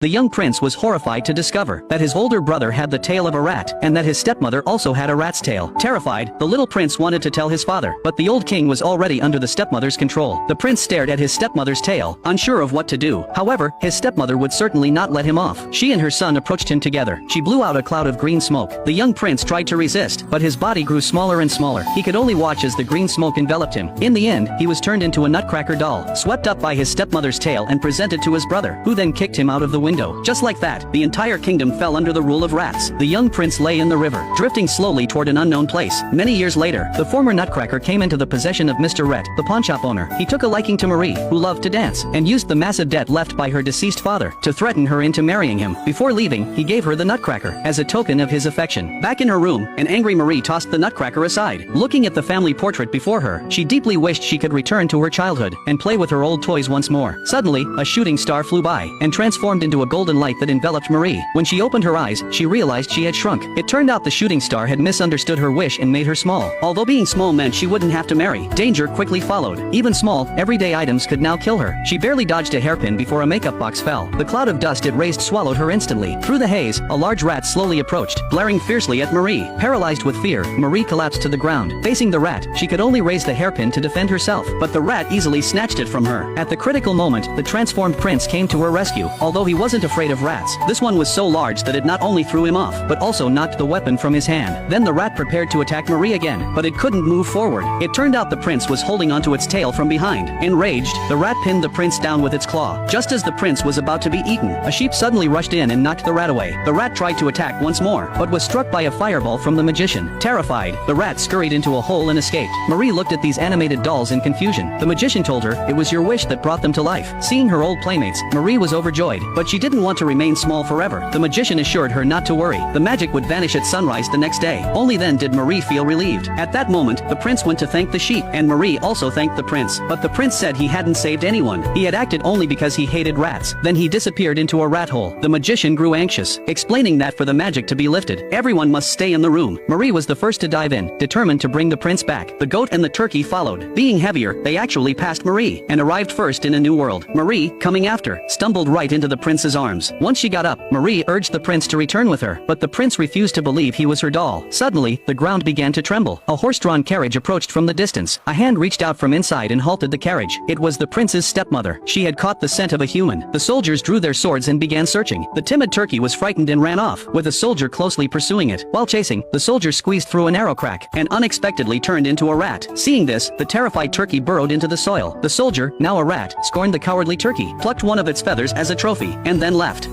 The young prince was horrified to discover that his older brother had the tail of a rat, and that his stepmother also had a rat's tail. Terrified, the little prince wanted to tell his father, but the old king was already under the stepmother's control. The prince stared at his stepmother's tail, unsure of what to do. However, his stepmother would certainly not let him off. She and her son approached him together. She blew out a cloud of green smoke. The young prince tried to resist, but his body grew smaller and smaller. He could only watch as the green smoke enveloped him. In the end, he was turned into a Nutcracker doll, swept up by his stepmother's tail and presented to his brother, who then kicked him out of the window. Just like that, the entire kingdom fell under the rule of rats. The young prince lay in the river, drifting slowly toward an unknown place. Many years later, the former Nutcracker came into the possession of Mr. Rhett, the pawnshop owner. He took a liking to Marie, who loved to dance, and used the massive debt left by her deceased father to threaten her into marrying him. Before leaving, he gave her the Nutcracker as a token of his affection. Back in her room, an angry Marie tossed the Nutcracker aside. Looking at the family portrait before her, she deeply wished she could return to her childhood and play with her old toys once more. Suddenly, a shooting star flew by and transformed into a golden light that enveloped Marie. When she opened her eyes, she realized she had shrunk. It turned out the shooting star had misunderstood her wish and made her small. Although being small meant she wouldn't have to marry, danger quickly followed. Even small, everyday items could now kill her. She barely dodged a hairpin before a makeup box fell. The cloud of dust it raised swallowed her instantly. Through the haze, a large rat slowly approached, blaring fiercely at Marie. Paralyzed with fear, Marie collapsed to the ground. Facing the rat, she could only raise the hairpin to defend herself, but the rat easily snatched it from her. At the critical moment, the transformed prince came to her rescue. Although he wasn't afraid of rats, this one was so large that it not only threw him off, but also knocked the weapon from his hand. Then the rat prepared to attack Marie again, but it couldn't move forward. It turned out the prince was holding onto its tail from behind. Enraged, the rat pinned the prince down with its claw. Just as the prince was about to be eaten, a sheep suddenly rushed in and knocked the rat away. The rat tried to attack once more, but was struck by a fireball from the magician. Terrified, the rat scurried into a hole and escaped. Marie looked at these animated dolls in confusion. The magician told her it was your wish that brought them to life. Seeing her old playmates, Marie was overjoyed, but she didn't want to remain small forever. The magician assured her not to worry. The magic would vanish at sunrise the next day. Only then did Marie feel relieved. At that moment, the prince went to thank the sheep, and Marie also thanked the prince. But the prince said he hadn't saved anyone. He had acted only because he hated rats. Then he disappeared into a rat hole. The magician grew anxious, explaining that for the magic to be lifted, everyone must stay in the room. Marie was the first to dive in, determined to bring the prince back. The goat and the turkey followed. Being heavier, they actually passed Marie, and arrived first in a new world. Marie, coming after, stumbled right into the prince's arms. Once she got up, Marie urged the prince to return with her, but the prince refused to believe he was her doll. Suddenly, the ground began to tremble. A horse-drawn carriage approached from the distance. A hand reached out from inside and halted the carriage. It was the prince's stepmother. She had caught the scent of a human. The soldiers drew their swords and began searching. The timid turkey was frightened and ran off, with a soldier closely pursuing it. While chasing, the soldier squeezed through an arrow crack and unexpectedly turned into a rat. Seeing this, the terrified turkey burrowed into the soil. The soldier, now a rat, scorned the cowardly turkey, plucked one of its feathers as a trophy, and then left.